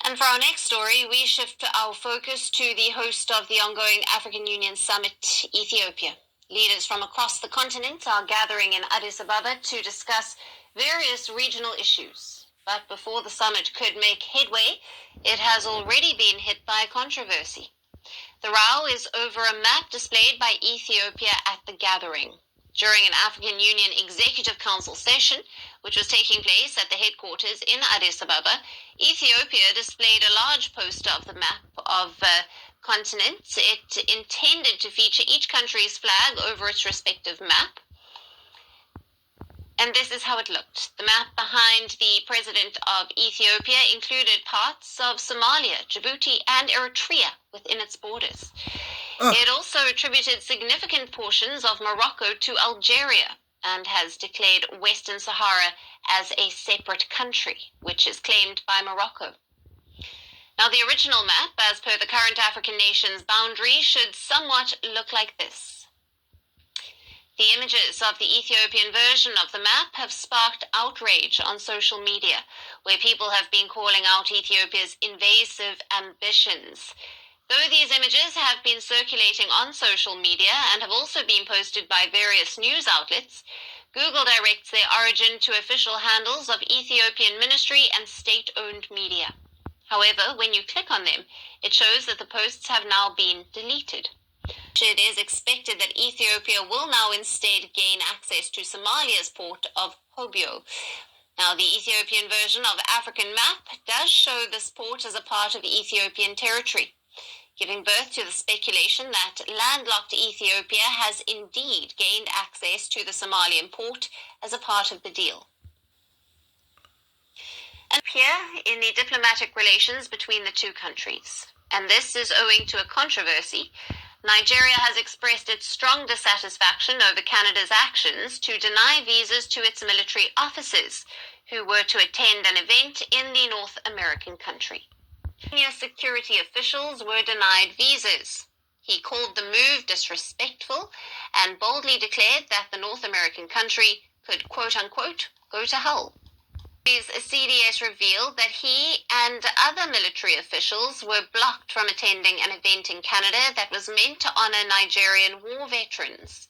And for our next story, we shift our focus to the host of the ongoing African Union Summit, Ethiopia. Leaders from across the continent are gathering in Addis Ababa to discuss various regional issues. But before the summit could make headway, it has already been hit by controversy. The row is over a map displayed by Ethiopia at the gathering. During an African Union Executive Council session, which was taking place at the headquarters in Addis Ababa, Ethiopia displayed a large poster of the map of continents. It intended to feature each country's flag over its respective map. And this is how it looked. The map behind the president of Ethiopia included parts of Somalia, Djibouti, and Eritrea within its borders. It also attributed significant portions of Morocco to Algeria and has declared Western Sahara as a separate country, which is claimed by Morocco. Now, the original map, as per the current African nation's boundary, should somewhat look like this. The images of the Ethiopian version of the map have sparked outrage on social media, where people have been calling out Ethiopia's invasive ambitions. Though these images have been circulating on social media and have also been posted by various news outlets, Google directs their origin to official handles of Ethiopian ministry and state-owned media. However, when you click on them, it shows that the posts have now been deleted. It is expected that Ethiopia will now instead gain access to Somalia's port of Hobyo. Now, the Ethiopian version of the African map does show this port as a part of Ethiopian territory, giving birth to the speculation that landlocked Ethiopia has indeed gained access to the Somalian port as a part of the deal. And here in the diplomatic relations between the two countries, and this is owing to a controversy. Nigeria has expressed its strong dissatisfaction over Canada's actions to deny visas to its military officers who were to attend an event in the North American country. Senior security officials were denied visas. He called the move disrespectful and boldly declared that the North American country could, quote-unquote, go to hell. CDS revealed that he and other military officials were blocked from attending an event in Canada that was meant to honor Nigerian war veterans.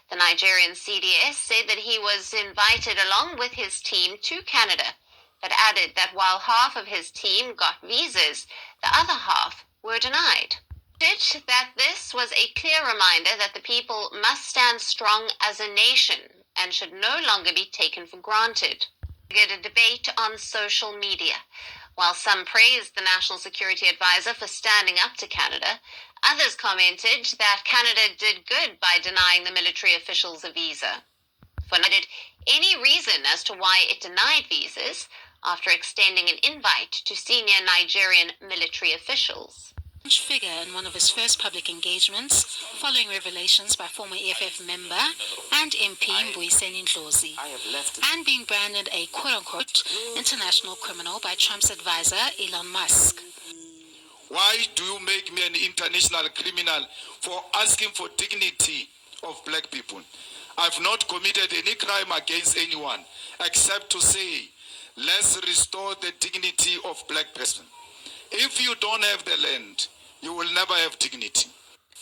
The Nigerian CDS said that he was invited along with his team to Canada, but added that while half of his team got visas, the other half were denied. That this was a clear reminder that the people must stand strong as a nation and should no longer be taken for granted. A debate on social media. While some praised the National Security Advisor for standing up to Canada, others commented that Canada did good by denying the military officials a visa. For any reason as to why it denied visas after extending an invite to senior Nigerian military officials. Figure in one of his first public engagements following revelations by former EFF member and MP Mbuyiseni Ndlozi, and being branded a quote-unquote international criminal by Trump's advisor Elon Musk. Why do you make me an international criminal for asking for dignity of black people? I've not committed any crime against anyone except to say, let's restore the dignity of black person. If you don't have the land, you will never have dignity.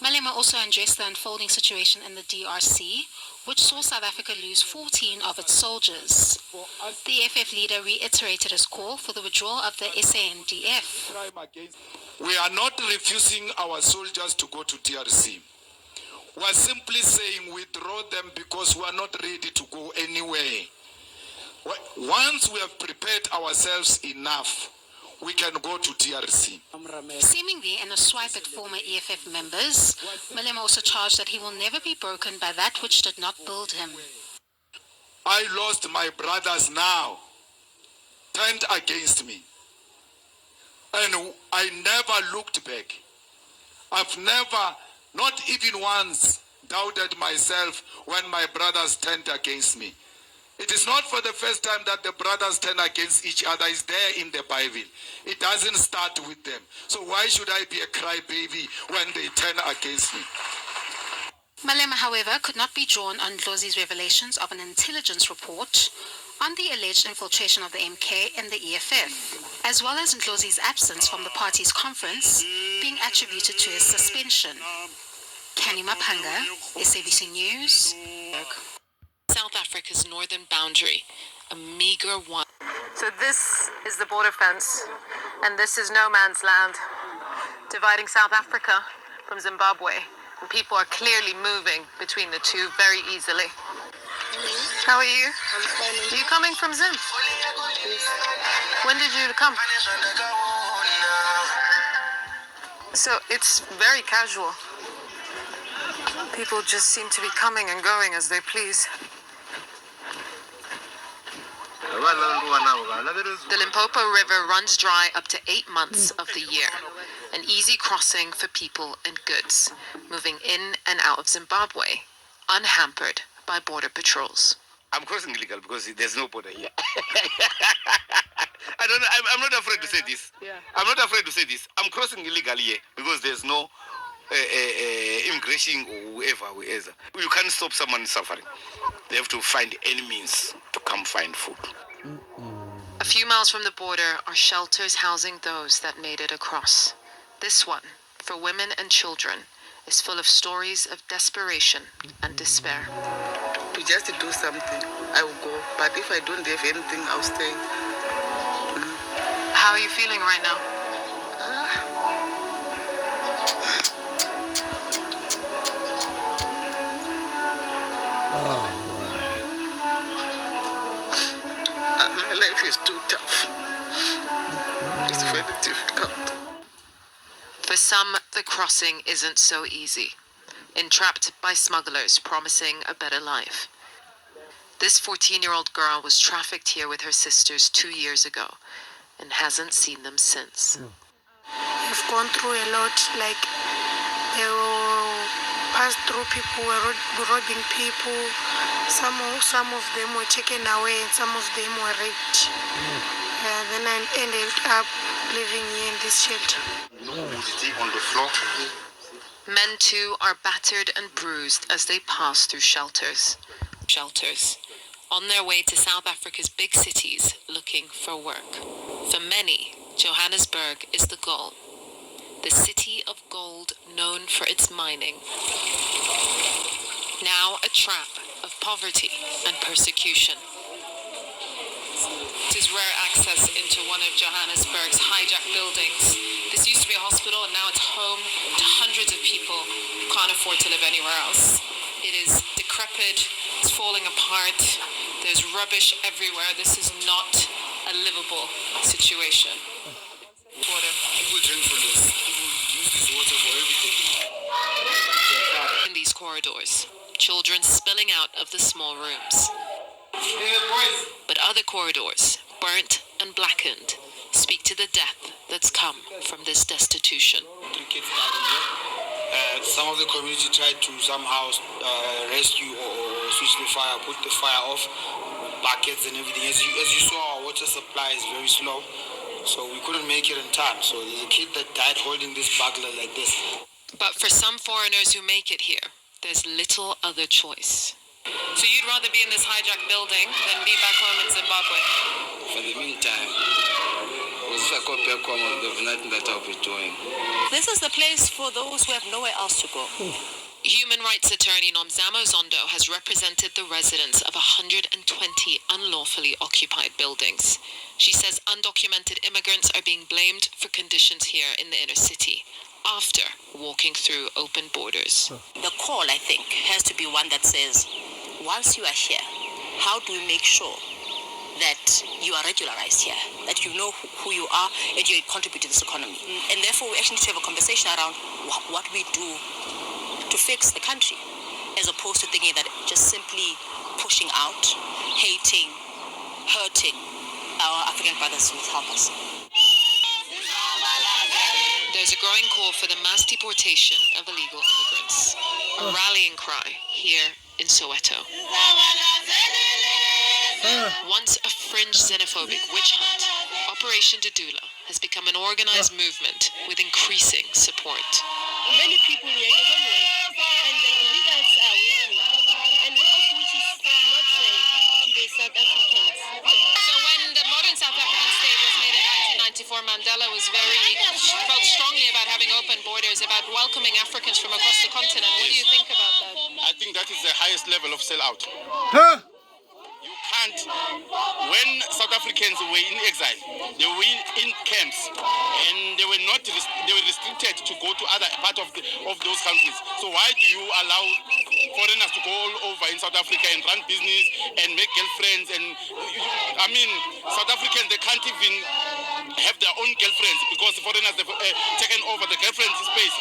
Malema also addressed the unfolding situation in the DRC, which saw South Africa lose 14 of its soldiers. The EFF leader reiterated his call for the withdrawal of the SANDF. We are not refusing our soldiers to go to DRC. We are simply saying withdraw them because we are not ready to go anywhere. Once we have prepared ourselves enough, we can go to DRC. Seemingly in a swipe at former EFF members, Malema also charged that he will never be broken by that which did not build him. I lost my brothers now, turned against me. And I never looked back. I've never, not even once, doubted myself when my brothers turned against me. It is not for the first time that the brothers turn against each other. It's there in the Bible. It doesn't start with them. So why should I be a crybaby when they turn against me? Malema, however, could not be drawn on Ndlozi's revelations of an intelligence report on the alleged infiltration of the MK and the EFF, as well as Ndlozi's absence from the party's conference being attributed to his suspension. Kani Maphanga, SABC News. South Africa's northern boundary, a meager one. So this is the border fence, and this is no man's land, dividing South Africa from Zimbabwe. And people are clearly moving between the two very easily. How are you? I'm fine. Are you coming from Zim? When did you come? So it's very casual. People just seem to be coming and going as they please. The Limpopo River runs dry up to 8 months of the year, an easy crossing for people and goods, moving in and out of Zimbabwe, unhampered by border patrols. I'm crossing illegal because there's no border here. I don't know. I'm not afraid to say this. Yeah. I'm not afraid to say this. I'm crossing illegally here because there's no immigration or whoever. You can't stop someone suffering. They have to find any means to come find food. A few miles from the border are shelters housing those that made it across. This one, for women and children, is full of stories of desperation and despair. To just do something, I will go. But if I don't have anything, I'll stay. How are you feeling right now? My life is too tough. It's very difficult. For some, the crossing isn't so easy, entrapped by smugglers promising a better life. This 14-year-old girl was trafficked here with her sisters 2 years ago and hasn't seen them since. I've gone through a lot, like they will pass through people, were robbing people. Some of them were taken away and some of them were raped. Then I ended up living here in this shelter. On the floor. Men too are battered and bruised as they pass through shelters, on their way to South Africa's big cities looking for work. For many, Johannesburg is the goal, the city of gold known for its mining. Now a trap of poverty and persecution. It is rare access into one of Johannesburg's hijacked buildings. This used to be a hospital and now it's home to hundreds of people who can't afford to live anywhere else. It is decrepit, it's falling apart, there's rubbish everywhere. This is not a livable situation. Water. People drink from this. People use this water for everything. In these corridors, children spilling out of the small rooms. But other corridors, burnt and blackened, speak to the death that's come from this destitution. 3 kids died in here. Some of the community tried to somehow rescue or switch the fire, put the fire off, buckets and everything. As you saw, our water supply is very slow, so we couldn't make it in time. So there's a kid that died holding this buckler like this. But for some foreigners who make it here, there's little other choice. So you'd rather be in this hijacked building than be back home in Zimbabwe? For the meantime, if I go back home, there's nothing that I'll be doing. This is the place for those who have nowhere else to go. Human rights attorney Nomzamo Zondo has represented the residents of 120 unlawfully occupied buildings. She says undocumented immigrants are being blamed for conditions here in the inner city after walking through open borders. The call, I think, has to be one that says, once you are here, how do we make sure that you are regularized here, that you know who you are and you contribute to this economy? And therefore, we actually need to have a conversation around what we do to fix the country, as opposed to thinking that just simply pushing out, hating, hurting our African brothers will help us. There's a growing call for the mass deportation of illegal immigrants, a rallying cry here in Soweto. Once a fringe xenophobic witch hunt, Operation Dudula has become an organized movement with increasing support. Many people here, they don't work, and the illegals are working, and of which is not fair to the South Africans. So when the modern South African state was made in 1994, Mandela felt strongly about having open borders, about welcoming Africans from across the continent. What do you think about that? I think that is the highest level of sellout. You can't. When South Africans were in exile, they were in camps, and they were restricted to go to other part of those countries. So why do you allow foreigners to go all over in South Africa and run business and make girlfriends? And I mean, South Africans, they can't even have their own girlfriends because the foreigners have taken over the girlfriend space.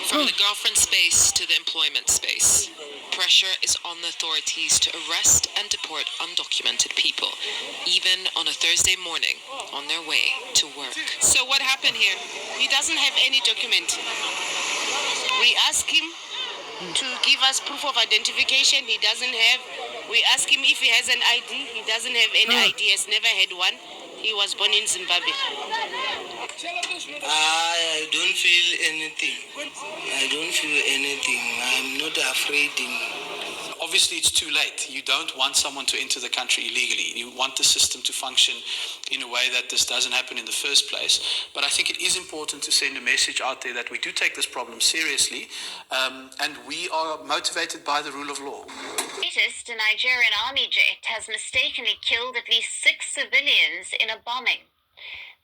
From the girlfriend space to the employment space, pressure is on the authorities to arrest and deport undocumented people, even on a Thursday morning on their way to work. So what happened here? He doesn't have any document. We ask him to give us proof of identification. He doesn't have. We ask him if he has an ID. He doesn't have any ID. He has never had one. He was born in Zimbabwe. I don't feel anything. I'm not afraid. Obviously, it's too late. You don't want someone to enter the country illegally. You want the system to function in a way that this doesn't happen in the first place. But I think it is important to send a message out there that we do take this problem seriously, and we are motivated by the rule of law. Latest, a Nigerian army jet has mistakenly killed at least 6 civilians in a bombing.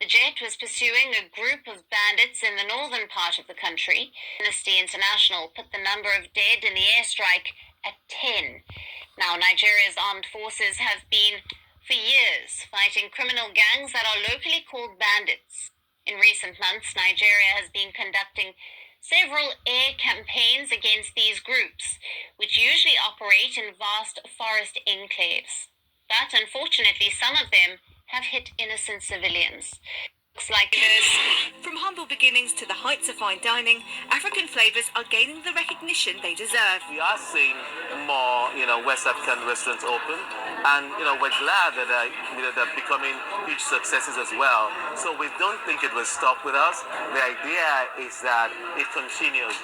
The jet was pursuing a group of bandits in the northern part of the country. Amnesty International put the number of dead in the airstrike at 10. Now, Nigeria's armed forces have been, for years, fighting criminal gangs that are locally called bandits. In recent months, Nigeria has been conducting several air campaigns against these groups, which usually operate in vast forest enclaves. But unfortunately, some of them have hit innocent civilians. Looks like this. From humble beginnings to the heights of fine dining, African flavors are gaining the recognition they deserve. We are seeing more, West African restaurants open, and we're glad that they're becoming huge successes as well. So we don't think it will stop with us. The idea is that it continues,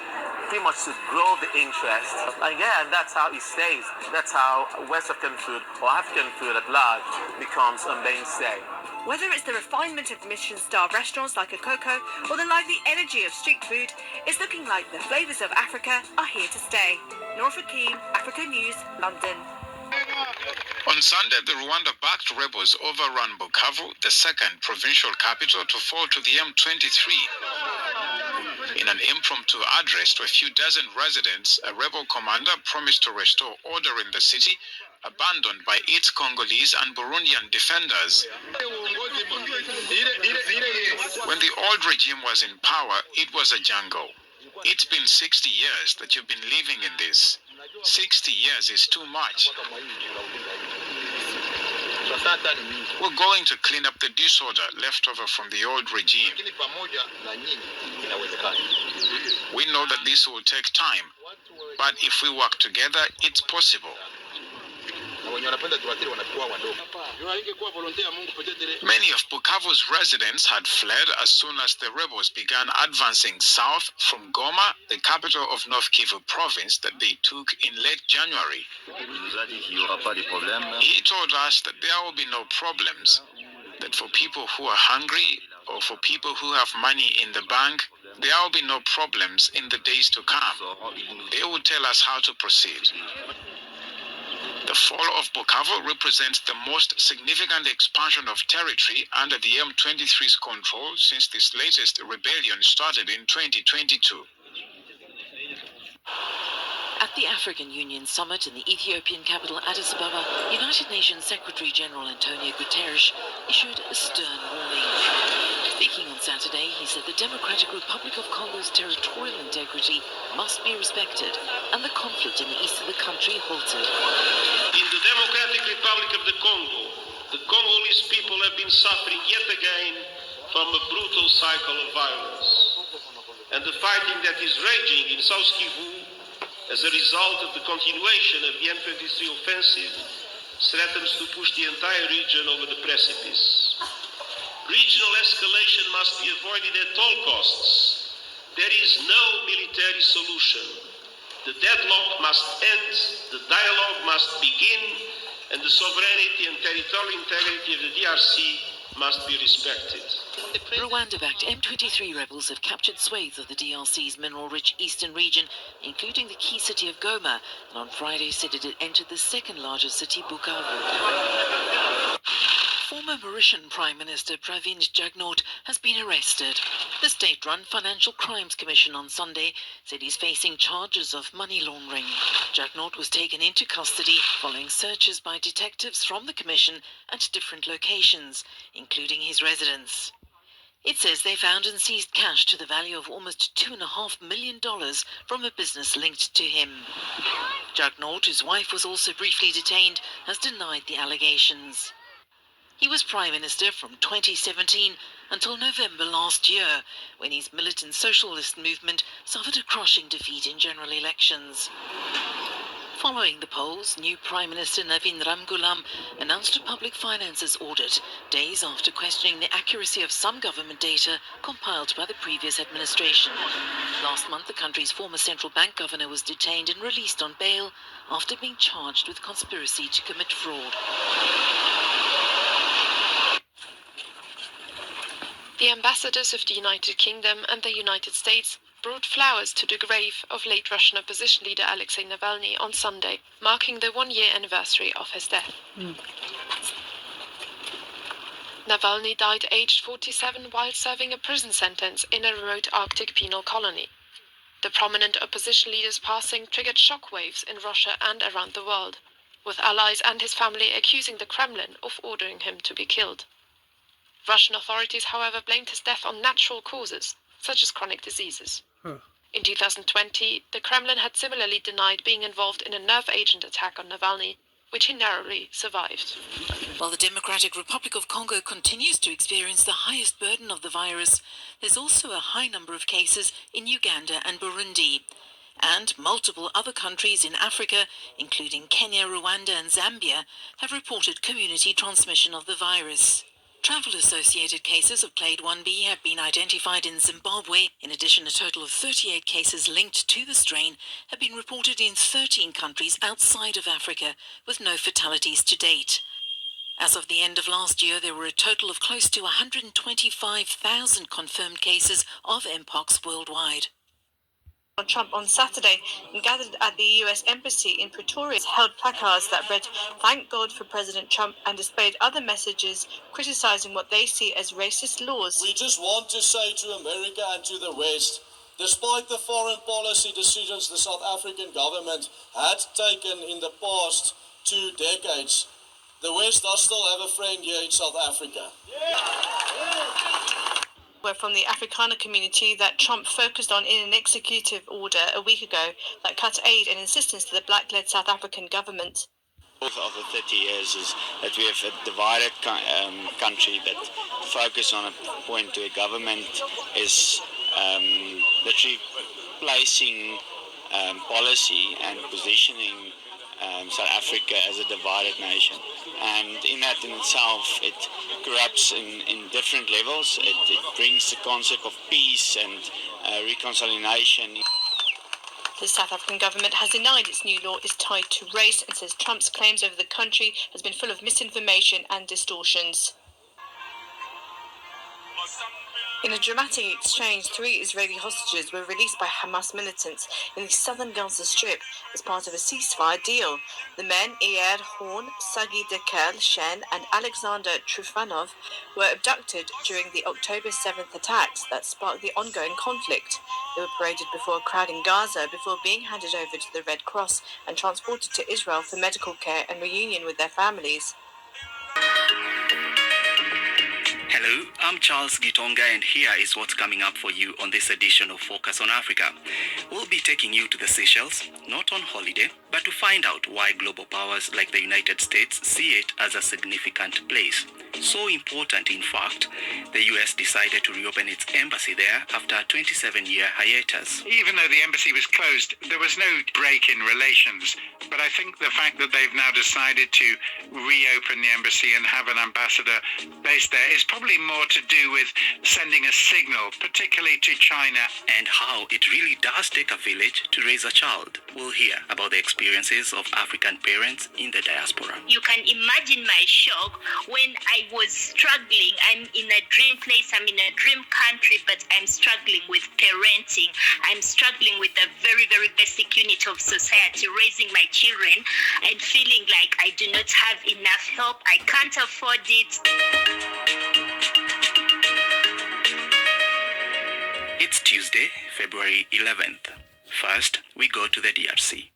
pretty much to grow the interest, and that's how it stays. That's how West African food or African food at large becomes a mainstay. Whether it's the refinement of Michelin-star restaurants like Coco or the lively energy of street food, it's looking like the flavours of Africa are here to stay. Nora Fakim, Africa News, London. On Sunday, the Rwanda-backed rebels overran Bukavu, the second provincial capital to fall to the M23. In an impromptu address to a few dozen residents, a rebel commander promised to restore order in the city, abandoned by its Congolese and Burundian defenders. When the old regime was in power, it was a jungle. It's been 60 years that you've been living in this. 60 years is too much. We're going to clean up the disorder left over from the old regime. We know that this will take time, but if we work together, it's possible. Many of Bukavu's residents had fled as soon as the rebels began advancing south from Goma, the capital of North Kivu province, that they took in late January. He told us that there will be no problems, that for people who are hungry or for people who have money in the bank, there will be no problems in the days to come. They will tell us how to proceed. The fall of Bukavu represents the most significant expansion of territory under the M23's control since this latest rebellion started in 2022. At the African Union Summit in the Ethiopian capital Addis Ababa, United Nations Secretary-General Antonio Guterres issued a stern warning. Speaking on Saturday, he said the Democratic Republic of Congo's territorial integrity must be respected and the conflict in the east of the country halted. In the Democratic Republic of the Congo, the Congolese people have been suffering yet again from a brutal cycle of violence. And the fighting that is raging in South Kivu as a result of the continuation of the M23 offensive threatens to push the entire region over the precipice. Regional escalation must be avoided at all costs. There is no military solution. The deadlock must end, the dialogue must begin, and the sovereignty and territorial integrity of the DRC must be respected. Rwanda-backed M23 rebels have captured swathes of the DRC's mineral-rich eastern region, including the key city of Goma, and on Friday said it had entered the second-largest city, Bukavu. Former Mauritian Prime Minister Pravind Jugnauth has been arrested. The state-run Financial Crimes Commission on Sunday said he's facing charges of money laundering. Jugnauth was taken into custody following searches by detectives from the commission at different locations, including his residence. It says they found and seized cash to the value of almost $2.5 million from a business linked to him. Jugnauth, whose wife was also briefly detained, has denied the allegations. He was Prime Minister from 2017 until November last year, when his militant socialist movement suffered a crushing defeat in general elections. Following the polls, new Prime Minister Navin Ramgoolam announced a public finances audit, days after questioning the accuracy of some government data compiled by the previous administration. Last month, the country's former central bank governor was detained and released on bail after being charged with conspiracy to commit fraud. The ambassadors of the United Kingdom and the United States brought flowers to the grave of late Russian opposition leader Alexei Navalny on Sunday, marking the one-year anniversary of his death. Navalny died aged 47 while serving a prison sentence in a remote Arctic penal colony. The prominent opposition leader's passing triggered shockwaves in Russia and around the world, with allies and his family accusing the Kremlin of ordering him to be killed. Russian authorities, however, blamed his death on natural causes, such as chronic diseases. In 2020, the Kremlin had similarly denied being involved in a nerve agent attack on Navalny, which he narrowly survived. While the Democratic Republic of Congo continues to experience the highest burden of the virus, there's also a high number of cases in Uganda and Burundi. And multiple other countries in Africa, including Kenya, Rwanda and Zambia, have reported community transmission of the virus. Travel-associated cases of Clade 1b have been identified in Zimbabwe. In addition, a total of 38 cases linked to the strain have been reported in 13 countries outside of Africa, with no fatalities to date. As of the end of last year, there were a total of close to 125,000 confirmed cases of Mpox worldwide. Trump on Saturday and gathered at the US Embassy in Pretoria held placards that read, "Thank God for President Trump," and displayed other messages criticizing what they see as racist laws. We just want to say to America and to the West, despite the foreign policy decisions the South African government had taken in the past 2 decades, the West does still have a friend here in South Africa. Were from the Afrikaner community that Trump focused on in an executive order a week ago that cut aid and assistance to the black-led South African government. Of the 30 years is that we have a divided country that focus on a point to a government is literally placing policy and positioning South Africa as a divided nation, and in that in itself it corrupts in different levels. It brings the concept of peace and reconciliation. The South African government has denied its new law is tied to race and says Trump's claims over the country has been full of misinformation and distortions. In a dramatic exchange, 3 Israeli hostages were released by Hamas militants in the southern Gaza Strip as part of a ceasefire deal. The men, Eyad Horn, Sagi Dekel Shen, and Alexander Trufanov, were abducted during the October 7th attacks that sparked the ongoing conflict. They were paraded before a crowd in Gaza before being handed over to the Red Cross and transported to Israel for medical care and reunion with their families. Hello, I'm Charles Gitonga, and here is what's coming up for you on this edition of Focus on Africa. We'll be taking you to the Seychelles, not on holiday, but to find out why global powers like the United States see it as a significant place. So important, in fact, the US decided to reopen its embassy there after a 27-year hiatus. Even though the embassy was closed, there was no break in relations. But I think the fact that they've now decided to reopen the embassy and have an ambassador based there is probably more to do with sending a signal, particularly to China. And how it really does take a village to raise a child. We'll hear about the experiences of African parents in the diaspora. You can imagine my shock when I was struggling. I'm in a dream place, I'm in a dream country, but I'm struggling with parenting. I'm struggling with the very, very basic unit of society, raising my children, and feeling like I do not have enough help. I can't afford it. It's Tuesday, February 11th. First, we go to the DRC.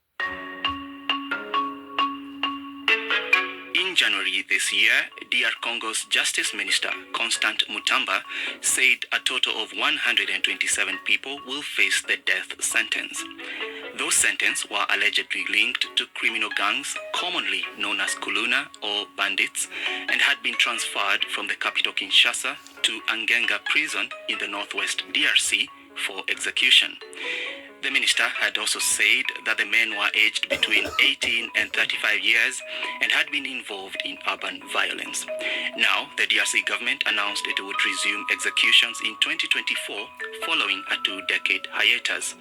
In January this year, DR Congo's Justice Minister, Constant Mutamba, said a total of 127 people will face the death sentence. Those sentences were allegedly linked to criminal gangs, commonly known as Kuluna or bandits, and had been transferred from the capital Kinshasa to Angenga prison in the northwest DRC for execution. The minister had also said that the men were aged between 18 and 35 years and had been involved in urban violence. Now, the DRC government announced it would resume executions in 2024 following a 2-decade hiatus.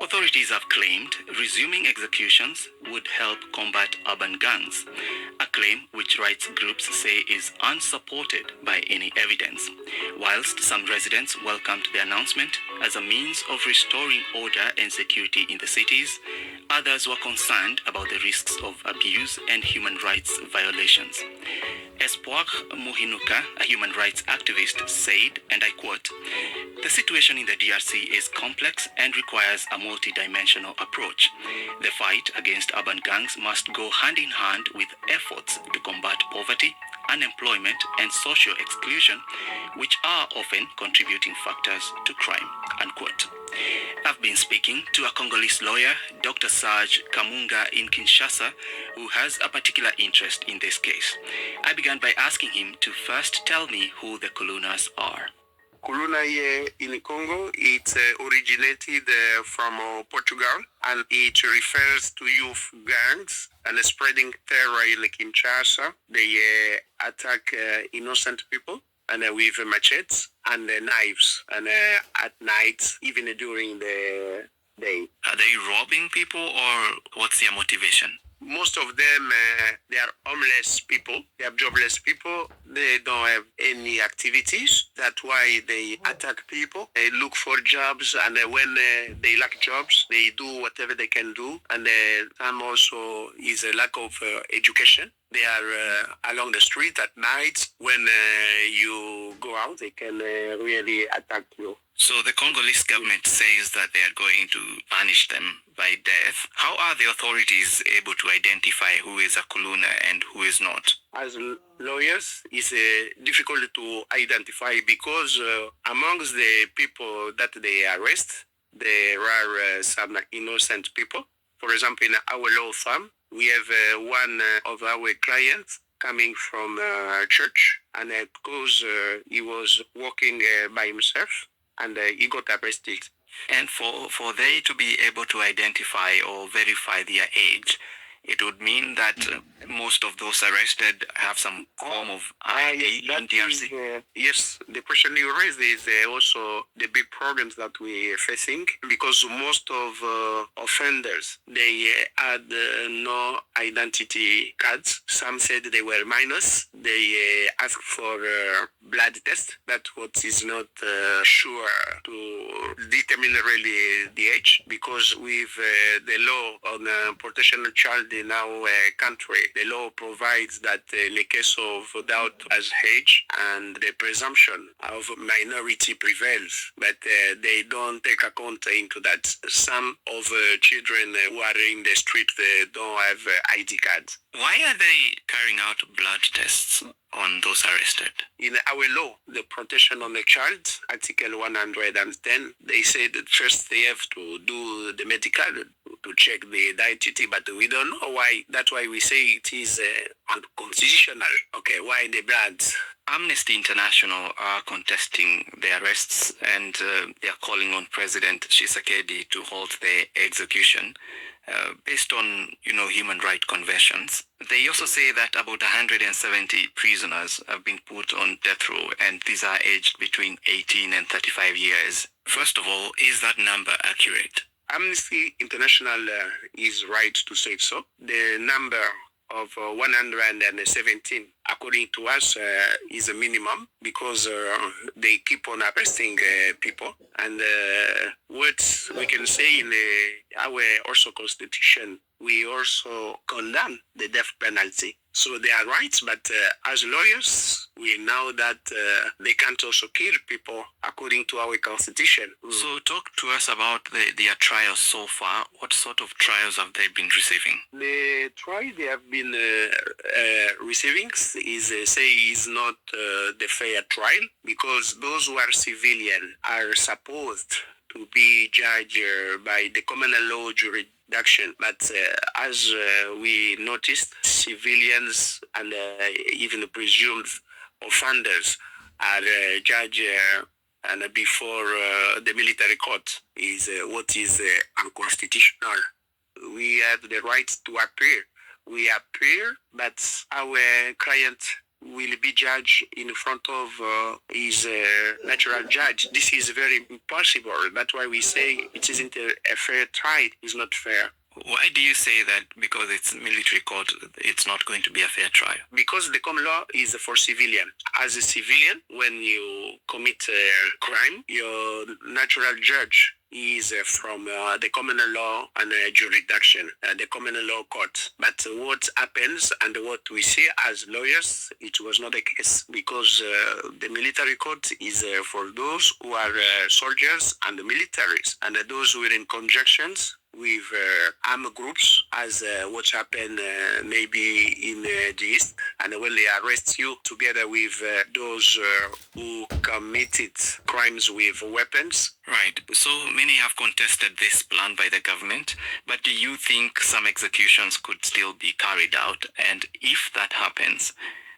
Authorities have claimed resuming executions would help combat urban gangs, a claim which rights groups say is unsupported by any evidence. Whilst some residents welcomed the announcement as a means of restoring order and security in the cities, others were concerned about the risks of abuse and human rights violations. Espoir Muhinuka, a human rights activist, said, and I quote, "The situation in the DRC is complex and requires a multidimensional approach. The fight against urban gangs must go hand in hand with efforts to combat poverty, unemployment, and social exclusion, which are often contributing factors to crime," unquote. I've been speaking to a Congolese lawyer, Dr. Serge Kamunga in Kinshasa, who has a particular interest in this case. I began by asking him to first tell me who the Kulunas are. Kuluna here in Congo, it originated from Portugal, and it refers to youth gangs and spreading terror in Kinshasa. They attack innocent people and with machetes and knives, and at night, even during the day. Are they robbing people, or what's their motivation? Most of them, they are homeless people. They are jobless people. They don't have any activities. That's why they attack people. They look for jobs, and when they lack jobs, they do whatever they can do. And some also is a lack of education. They are along the street at night. When you go out, they can really attack you. So the Congolese government says that they are going to punish them by death. How are the authorities able to identify who is a Kuluna and who is not? As lawyers, it's difficult to identify because amongst the people that they arrest, there are some innocent people. For example, in our law firm, we have one of our clients coming from a church, and because he was walking by himself, and he got arrested. And for they to be able to identify or verify their age, it would mean that most of those arrested have some form of ID in DRC. Yes, the question you raised is also the big problems that we are facing, because most of offenders, they had no identity cards. Some said they were minors. They asked for blood test. That's what is not sure to determine really the age, because with the law on protection of child in our country, the law provides that in the case of doubt as age, and the presumption of minority prevails, but they don't take account into that. Some of children who are in the street, they don't have ID cards. Why are they carrying out blood tests on those arrested? In our law, the protection on the child, Article 110, they say that first they have to do the medical to check the identity, but we don't know why. That's why we say it is unconstitutional. Okay, why the blood? Amnesty International are contesting the arrests, and they are calling on President Tshisekedi to halt the execution based on, human rights conventions. They also say that about 170 prisoners have been put on death row, and these are aged between 18 and 35 years. First of all, is that number accurate? Amnesty International is right to say so. The number of 117, according to us, is a minimum, because they keep on arresting people. And what we can say in our also constitution, we also condemn the death penalty. So they are right, but as lawyers, we know that they can't also kill people according to our constitution. So talk to us about their trials so far. What sort of trials have they been receiving? The trial they have been receiving is not the fair trial, because those who are civilian are supposed to be judged by the common law jurisdiction. But as we noticed, civilians and even the presumed offenders are judged and before the military court is what is unconstitutional. We have the right to appear. We appear, but our client will be judged in front of his natural judge. This is very impossible. That's why we say it isn't a fair trial. It's not fair. Why do you say that? Because it's military court, it's not going to be a fair trial? Because the common law is for civilian. As a civilian, when you commit a crime, your natural judge is from the common law and jurisdiction, the common law court. But what happens and what we see as lawyers, it was not the case, because the military court is for those who are soldiers and the militaries, and those who are in conjunctions with armed groups, as what happened maybe in the East, and when they arrest you together with those who committed crimes with weapons. Right. So many have contested this plan by the government, but do you think some executions could still be carried out? And if that happens,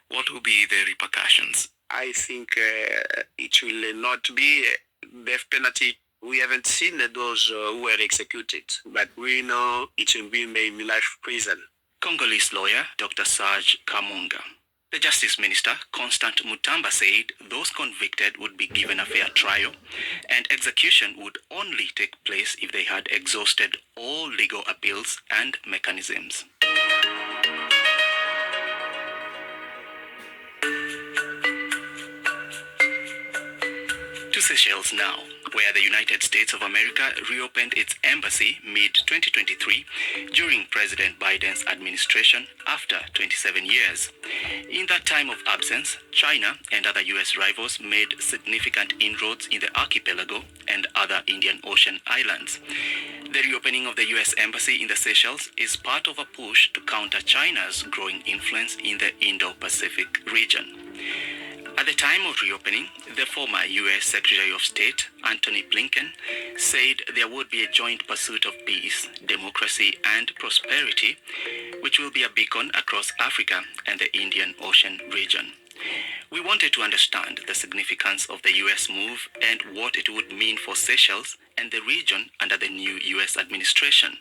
what will be the repercussions? I think it will not be death penalty. We haven't seen those who were executed, but we know it will be maybe life prison. Congolese lawyer Dr. Serge Kamunga. The Justice Minister, Constant Mutamba, said those convicted would be given a fair trial, and execution would only take place if they had exhausted all legal appeals and mechanisms. To Seychelles now, where the United States of America reopened its embassy mid-2023 during President Biden's administration after 27 years. In that time of absence, China and other U.S. rivals made significant inroads in the archipelago and other Indian Ocean islands. The reopening of the U.S. embassy in the Seychelles is part of a push to counter China's growing influence in the Indo-Pacific region. At the time of reopening, the former U.S. Secretary of State, Antony Blinken, said there would be a joint pursuit of peace, democracy, and prosperity, which will be a beacon across Africa and the Indian Ocean region. We wanted to understand the significance of the U.S. move and what it would mean for Seychelles and the region under the new U.S. administration.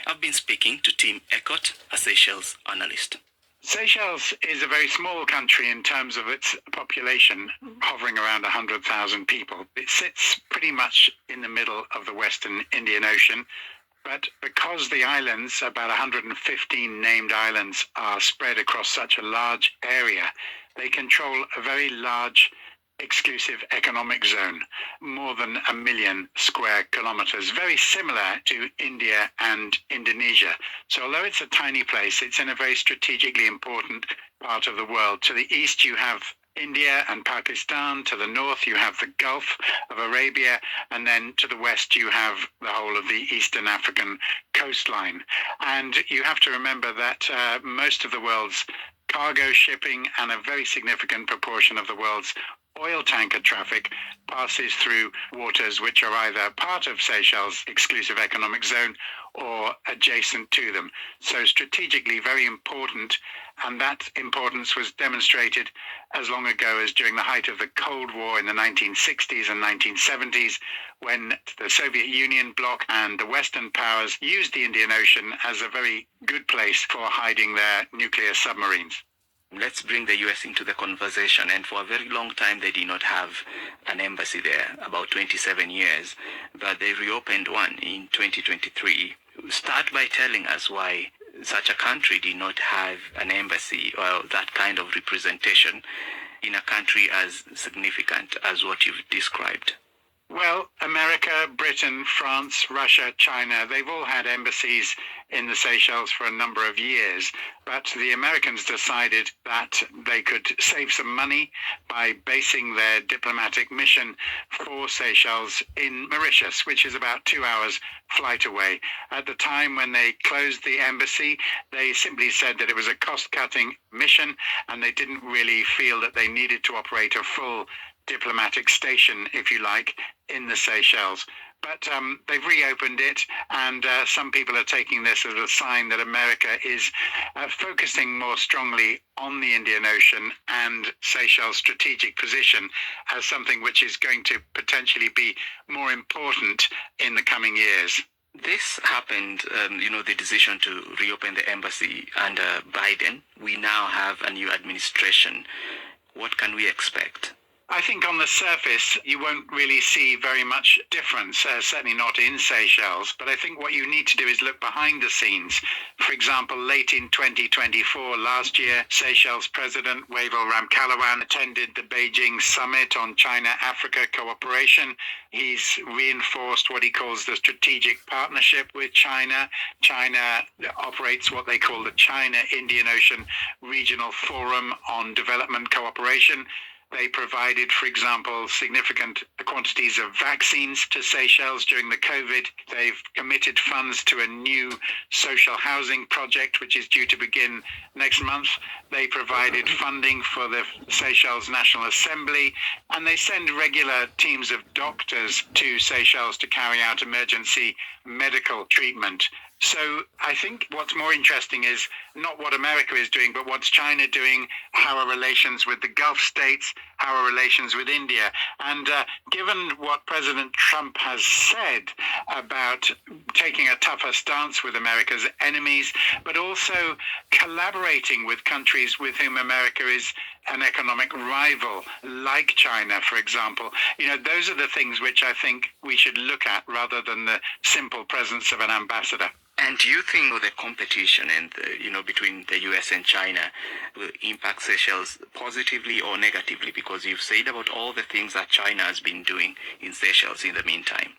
I've been speaking to Tim Eckert, a Seychelles analyst. Seychelles is a very small country in terms of its population, hovering around 100,000 people. It sits pretty much in the middle of the Western Indian Ocean, but because the islands, about 115 named islands, are spread across such a large area, they control a very large exclusive economic zone, more than 1 million square kilometers, very similar to India and Indonesia. So although it's a tiny place, it's in a very strategically important part of the world. To the east, you have India and Pakistan. To the north, you have the Gulf of Arabia. And then to the west, you have the whole of the Eastern African coastline. And you have to remember that most of the world's cargo shipping and a very significant proportion of the world's oil tanker traffic passes through waters which are either part of Seychelles' exclusive economic zone or adjacent to them. So strategically very important, and that importance was demonstrated as long ago as during the height of the Cold War in the 1960s and 1970s, when the Soviet Union bloc and the Western powers used the Indian Ocean as a very good place for hiding their nuclear submarines. Let's bring the US into the conversation. And for a very long time, they did not have an embassy there, about 27 years, but they reopened one in 2023. Start by telling us why such a country did not have an embassy or that kind of representation in a country as significant as what you've described. Well, America, Britain, France, Russia, China, they've all had embassies in the Seychelles for a number of years, but the Americans decided that they could save some money by basing their diplomatic mission for Seychelles in Mauritius, which is about 2 hours flight away. At the time when they closed the embassy, they simply said that it was a cost-cutting mission, and they didn't really feel that they needed to operate a full diplomatic station, if you like, in the Seychelles. But they've reopened it, and some people are taking this as a sign that America is focusing more strongly on the Indian Ocean and Seychelles' strategic position as something which is going to potentially be more important in the coming years. This happened, the decision to reopen the embassy under Biden. We now have a new administration. What can we expect? I think on the surface, you won't really see very much difference, certainly not in Seychelles. But I think what you need to do is look behind the scenes. For example, late in 2024, last year, Seychelles President Wavel Ramkalawan attended the Beijing Summit on China-Africa cooperation. He's reinforced what he calls the strategic partnership with China. China operates what they call the China-Indian Ocean Regional Forum on Development Cooperation. They provided, for example, significant quantities of vaccines to Seychelles during the COVID. They've committed funds to a new social housing project, which is due to begin next month. They provided funding for the Seychelles National Assembly, and they send regular teams of doctors to Seychelles to carry out emergency medical treatment. So I think what's more interesting is not what America is doing, but what's China doing, how are relations with the Gulf states, how are relations with India. And given what President Trump has said about taking a tougher stance with America's enemies, but also collaborating with countries with whom America is an economic rival, like China, for example, those are the things which I think we should look at rather than the simple presence of an ambassador. And do you think the competition and between the US and China will impact Seychelles positively or negatively? Because you've said about all the things that China has been doing in Seychelles in the meantime.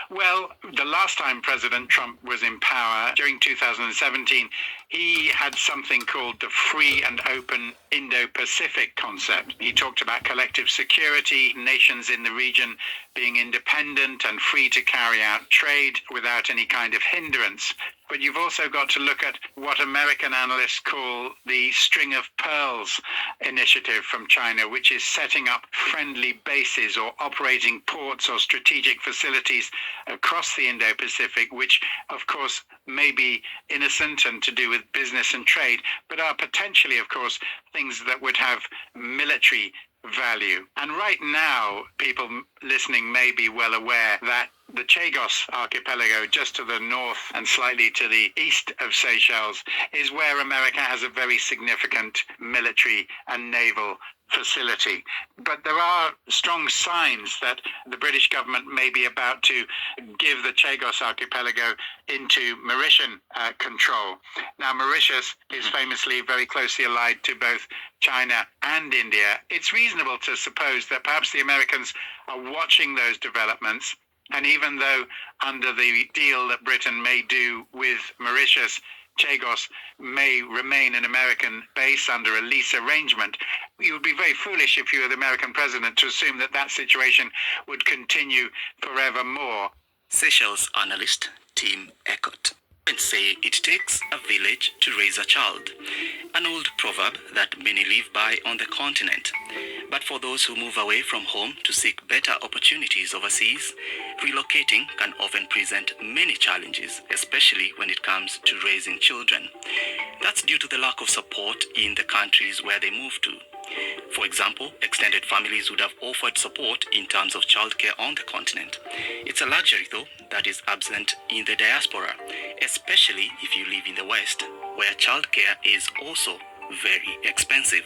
Well, the last time President Trump was in power, during 2017, he had something called the Free and Open Indo-Pacific concept. He talked about collective security, nations in the region being independent and free to carry out trade without any kind of hindrance. But you've also got to look at what American analysts call the String of Pearls initiative from China, which is setting up friendly bases or operating ports or strategic facilities across the Indo-Pacific, which, of course, may be innocent and to do with business and trade, but are potentially, of course, things that would have military value. And right now, people listening may be well aware that The Chagos archipelago, just to the north and slightly to the east of Seychelles, is where America has a very significant military and naval facility. But there are strong signs that the British government may be about to give the Chagos archipelago into Mauritian control. Now, Mauritius is famously very closely allied to both China and India. It's reasonable to suppose that perhaps the Americans are watching those developments. And even though under the deal that Britain may do with Mauritius, Chagos may remain an American base under a lease arrangement, you would be very foolish if you were the American president to assume that that situation would continue forevermore. Seychelles analyst Tim Eckert say it takes a village to raise a child, an old proverb that many live by on the continent. But for those who move away from home to seek better opportunities overseas, relocating can often present many challenges, especially when it comes to raising children. That's due to the lack of support in the countries where they move to. For example, extended families would have offered support in terms of childcare on the continent. It's a luxury, though, that is absent in the diaspora, especially if you live in the West, where childcare is also very expensive.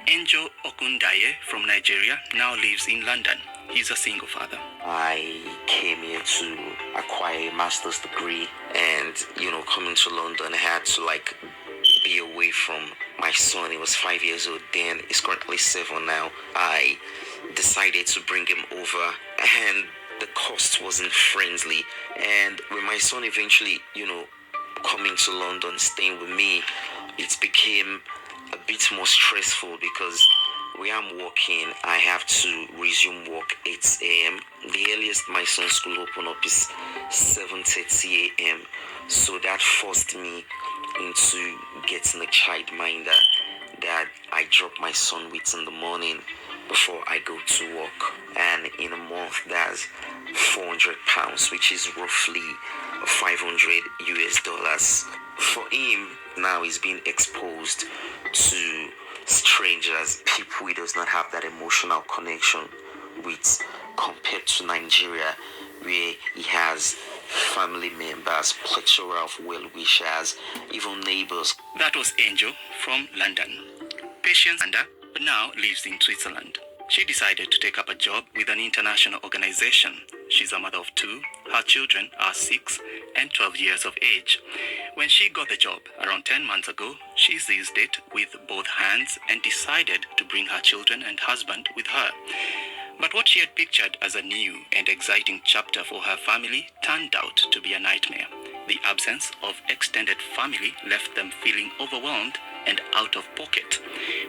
Enjo Okundaye from Nigeria now lives in London. He's a single father. I came here to acquire a master's degree, and, coming to London, I had to, be away from my son. He was 5 years old then. He's currently 7 now. I decided to bring him over, and the cost wasn't friendly. And with my son eventually, coming to London, staying with me, it became a bit more stressful because where I'm working, I have to resume work 8 a.m. The earliest my son's school open up is 7:30 a.m. So that forced me into getting a childminder that I drop my son with in the morning before I go to work. And in a month, that's £400, which is roughly $500 US. For him, now he's being exposed to strangers, people he does not have that emotional connection with, compared to Nigeria, where he has family members, plethora of well-wishers, even neighbors. That was Angel from London. Patience but now lives in Switzerland. She decided to take up a job with an international organization. She's a mother of 2. Her children are 6 and 12 years of age. When she got the job around 10 months ago, she seized it with both hands and decided to bring her children and husband with her. But what she had pictured as a new and exciting chapter for her family turned out to be a nightmare. The absence of extended family left them feeling overwhelmed and out of pocket,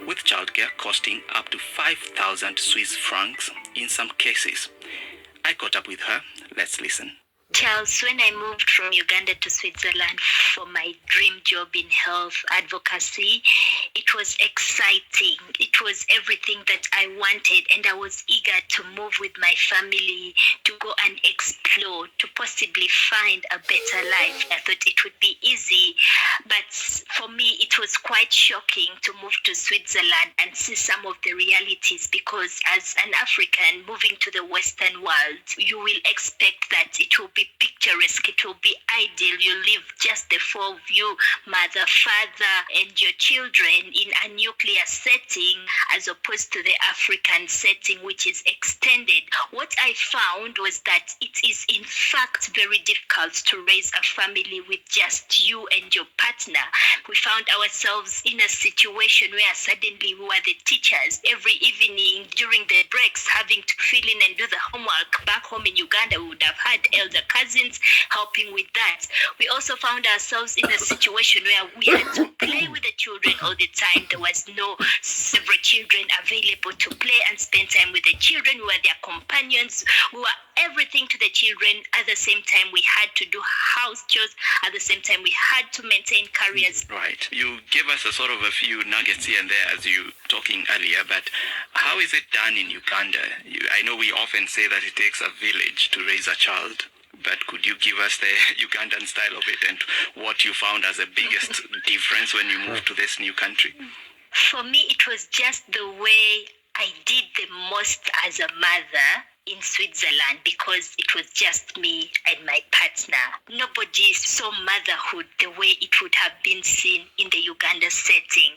with childcare costing up to 5,000 Swiss francs in some cases. I caught up with her. Let's listen. Charles, when I moved from Uganda to Switzerland for my dream job in health advocacy, it was exciting. It was everything that I wanted, and I was eager to move with my family to go and explore, to possibly find a better life. I thought it would be easy, but for me, it was quite shocking to move to Switzerland and see some of the realities, because as an African moving to the Western world, you will expect that it will be picturesque, it will be ideal. You live just the 4 of you, mother, father, and your children in a nuclear setting, as opposed to the African setting, which is extended. What I found was that it is in fact very difficult to raise a family with just you and your partner. We found ourselves in a situation where suddenly we were the teachers. Every evening during the breaks, having to fill in and do the homework. Back home in Uganda, we would have had elder cousins helping with that. We also found ourselves in a situation where we had to play with the children all the time. There was no several children available to play and spend time with the children. We were their companions. We were everything to the children. At the same time, we had to do house chores. At the same time, we had to maintain careers. Right. You gave us a sort of a few nuggets here and there as you talking earlier, but how is it done in Uganda? I know we often say that it takes a village to raise a child, but could you give us the Ugandan style of it and what you found as the biggest difference when you moved to this new country? For me, it was just the way I did the most as a mother in Switzerland because it was just me and my partner. Nobody saw motherhood the way it would have been seen in the Uganda setting.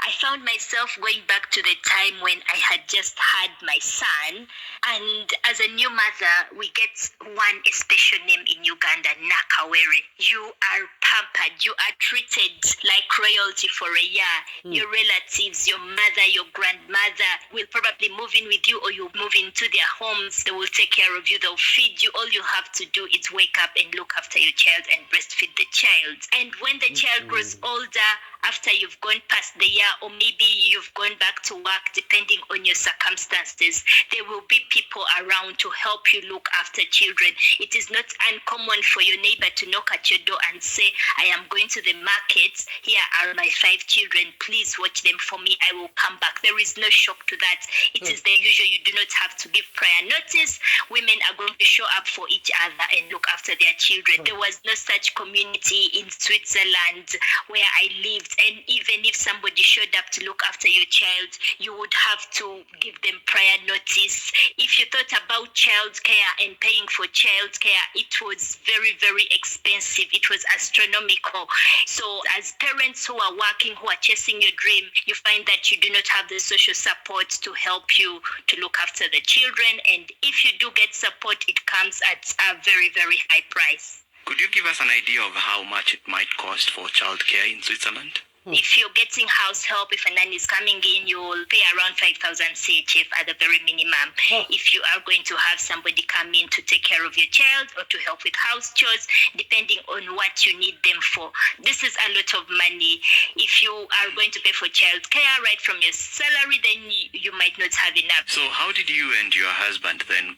I found myself going back to the time when I had just had my son, and as a new mother, we get one special name in Uganda, Nakawere. You are pampered, you are treated like royalty for a year. Your relatives, your mother, your grandmother will probably move in with you, or you move into their homes. They will take care of you, they'll feed you. All you have to do is wake up and look after your child and breastfeed the child. And when the child grows older, after you've gone past the year, or maybe you've gone back to work, depending on your circumstances, there will be people around to help you look after children. It is not uncommon for your neighbor to knock at your door and say, I am going to the market, here are my 5 children, please watch them for me, I will come back. There is no shock to that. It is the usual. You do not have to give prior notice. Women are going to show up for each other and look after their children. There was no such community in Switzerland where I lived. And even if somebody showed up to look after your child, you would have to give them prior notice. If you thought about childcare and paying for childcare, it was very, very expensive. It was astronomical. So as parents who are working, who are chasing your dream, you find that you do not have the social support to help you to look after the children. And if you do get support, it comes at a very, very high price. Could you give us an idea of how much it might cost for childcare in Switzerland? If you're getting house help, if a nanny is coming in, you will pay around 5,000 CHF at the very minimum. If you are going to have somebody come in to take care of your child or to help with house chores, depending on what you need them for, this is a lot of money. If you are going to pay for childcare right from your salary, then you might not have enough. So how did you and your husband then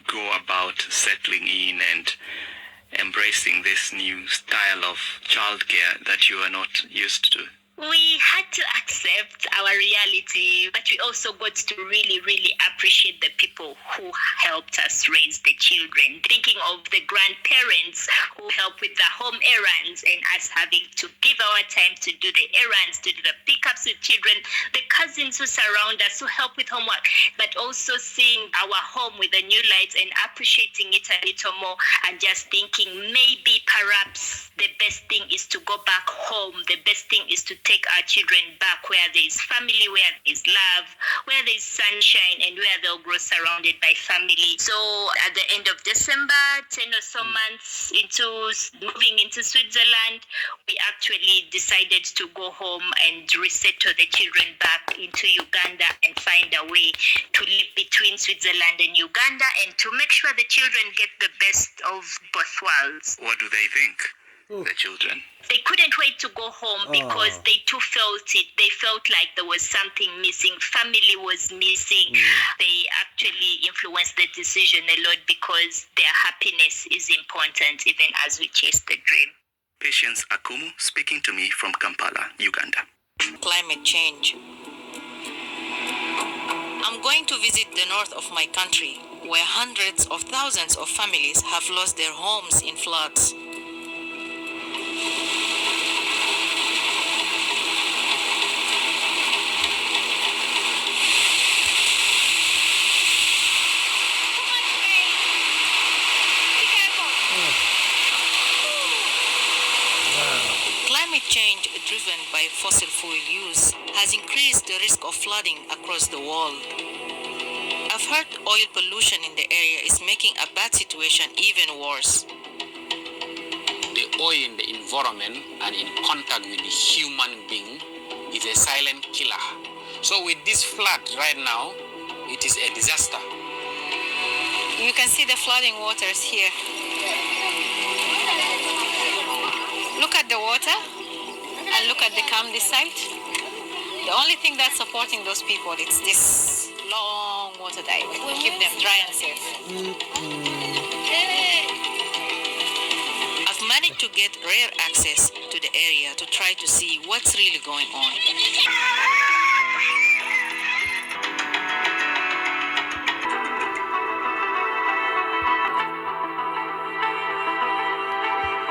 go about settling in and embracing this new style of childcare that you are not used to? We had to accept our reality, but we also got to really, really appreciate the people who helped us raise the children. Thinking of the grandparents who help with the home errands and us having to give our time to do the errands, to do the pickups with children, the cousins who surround us who help with homework, but also seeing our home with the new lights and appreciating it a little more and just thinking maybe perhaps the best thing is to go back home. The best thing is to take our children back where there is family, where there is love, where there is sunshine, and where they'll grow surrounded by family. So at the end of December, 10 or so months into moving into Switzerland, we actually decided to go home and resettle the children back into Uganda and find a way to live between Switzerland and Uganda and to make sure the children get the best of both worlds. What do they think, the children? They couldn't wait to go home because they too felt it. They felt like there was something missing. Family was missing. They actually influenced the decision a lot because their happiness is important even as we chase the dream. Patience Akumu speaking to me from Kampala, Uganda. Climate change. I'm going to visit the north of my country, where hundreds of thousands of families have lost their homes in floods. Climate change driven by fossil fuel use has increased the risk of flooding across the world. I've heard oil pollution in the area is making a bad situation even worse. The oil in the environment and in contact with the human being is a silent killer. So with this flood right now, it is a disaster. You can see the flooding waters here. Look at the water and look at the Kamdi site. The only thing that's supporting those people is this long water dive to keep them dry and safe. I've managed to get rare access to the area to try to see what's really going on.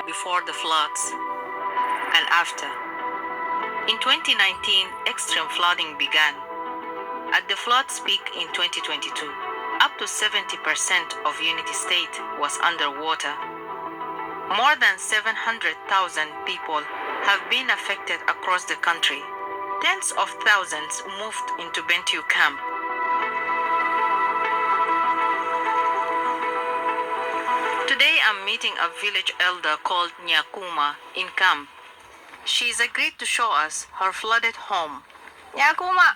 Before the floods and after. In 2019, extreme flooding began. At the flood's peak in 2022, Up to 70% of Unity State was underwater. More than 700,000 people have been affected across the country. Tens of thousands moved into Bentiu camp. Today I'm meeting a village elder called Nyakuma in camp. She's agreed to show us her flooded home. Nyakuma!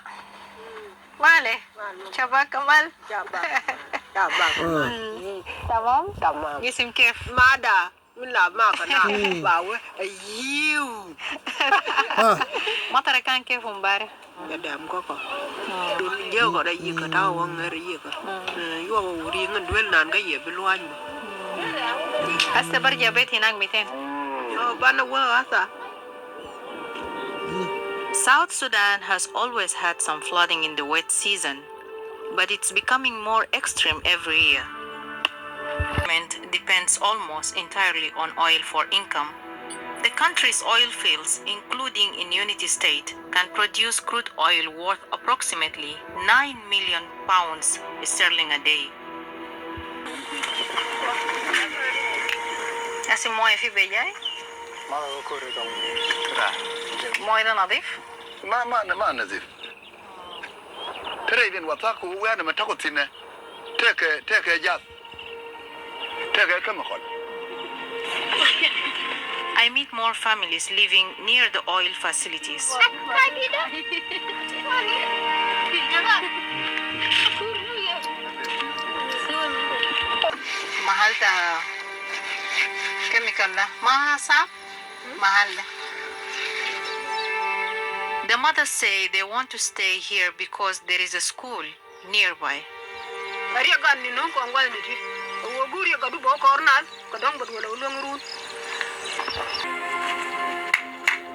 Male? Shabak Kamal? Tamam? Tamam. Jisim kif? Mada. مطر كان كيف امبارح؟ قدام كوكو جو قد يجي تاو غير يجي يو ورين دوين نان جاي بلوان هسه برجع بيت هناك 200 بنا واسا. South Sudan has always had some flooding in the wet season, but it's becoming more extreme every year. Government depends almost entirely on oil for income. The country's oil fields, including in Unity State, can produce crude oil worth approximately 9 million pounds sterling a day. أسي موية في بيجاي؟ ما أذكر موية نظيف؟ ما نظيف. ترى إذا وثاقه وأنا ما تأخذ سنة تك جاز تك كم خال. I meet more families living near the oil facilities. محل chemical ما صعب محل. The mothers say they want to stay here because there is a school nearby.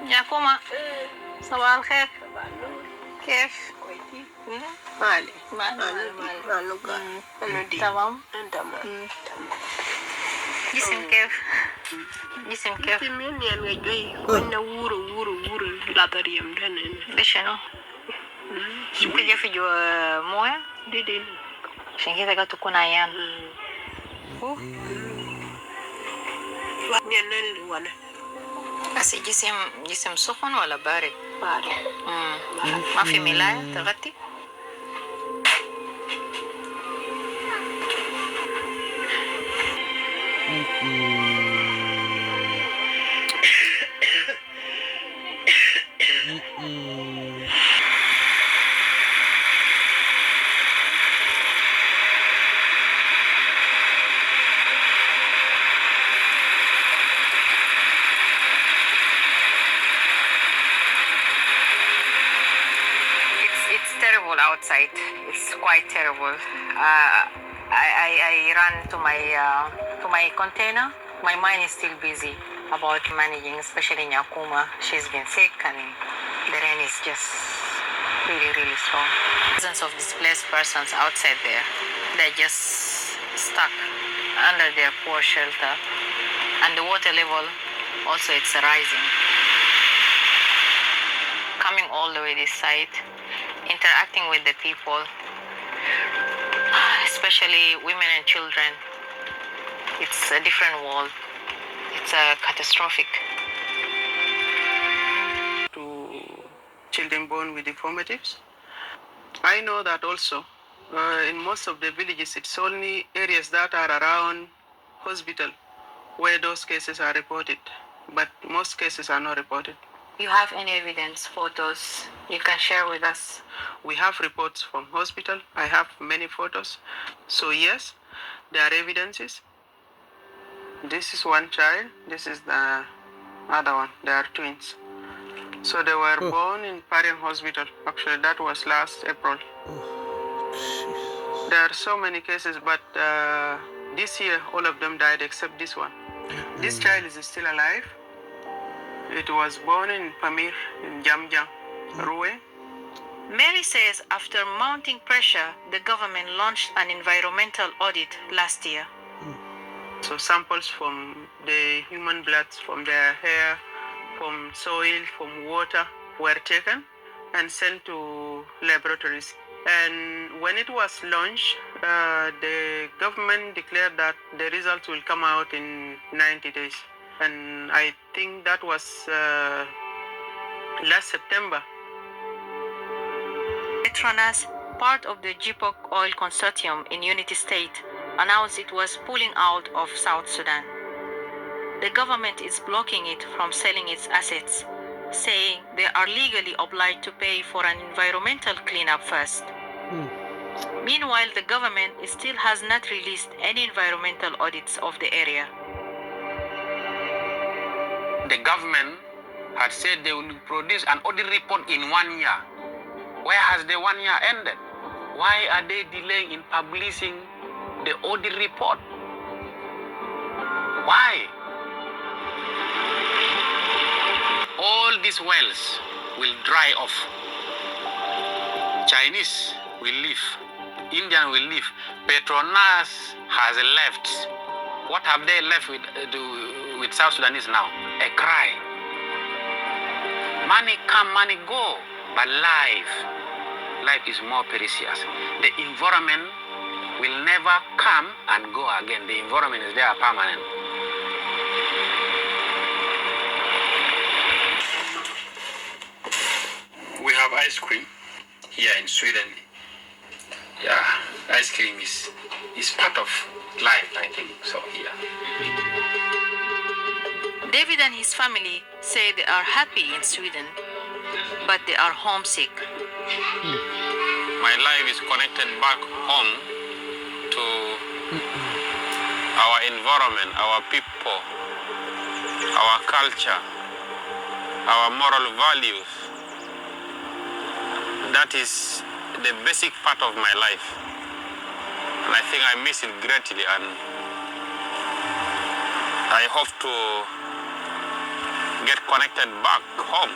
يا كوما صباح الخير كيف؟ مالي تمام جسم كيف؟ جسم كيف؟ بشنو؟ شمكي في جوا موية؟ دي عشان كده قاعد تكون عيان بس جسم سخن ولا بارد؟ بارد. ما في ملاية تغطي؟ Outside, it's quite terrible. I ran to my container. My mind is still busy about managing, especially Nyakuma. She's been sick and the rain is just really strong. Thousands of displaced persons outside there. They're just stuck under their poor shelter. And the water level also it's rising. Coming all the way this side, interacting with the people, especially women and children, it's a different world. It's catastrophic. To children born with deformities. I know that also in most of the villages, it's only areas that are around hospital where those cases are reported, but most cases are not reported. You have any evidence, photos you can share with us? We have reports from hospital. I have many photos. So yes, there are evidences. This is one child. This is the other one. They are twins. So they were born in Parian Hospital. Actually, that was last April. There are so many cases, but this year all of them died except this one. This child is still alive. It was born in Pamir, in Jamjang, Ruwe. Mary says after mounting pressure, the government launched an environmental audit last year. So samples from the human blood, from their hair, from soil, from water were taken and sent to laboratories. And when it was launched, the government declared that the results will come out in 90 days. And I think that was last September. Petronas, part of the GPOC oil consortium in Unity State, announced it was pulling out of South Sudan. The government is blocking it from selling its assets, saying they are legally obliged to pay for an environmental cleanup first. Meanwhile, the government still has not released any environmental audits of the area. The government had said they will produce an audit report in 1 year. Where has the 1 year ended? Why are they delaying in publishing the audit report? Why? All these wells will dry off. Chinese will leave. Indian will leave. Petronas has left. What have they left with South Sudanese now? A cry. Money come, money go. But life is more precious. The environment will never come and go again. The environment is there permanent. We have ice cream here in Sweden. Yeah, ice cream is part of life, I think, so here. David and his family say they are happy in Sweden, but they are homesick. My life is connected back home to our environment, our people, our culture, our moral values. That is the basic part of my life. And I think I miss it greatly, and I hope to get connected back home.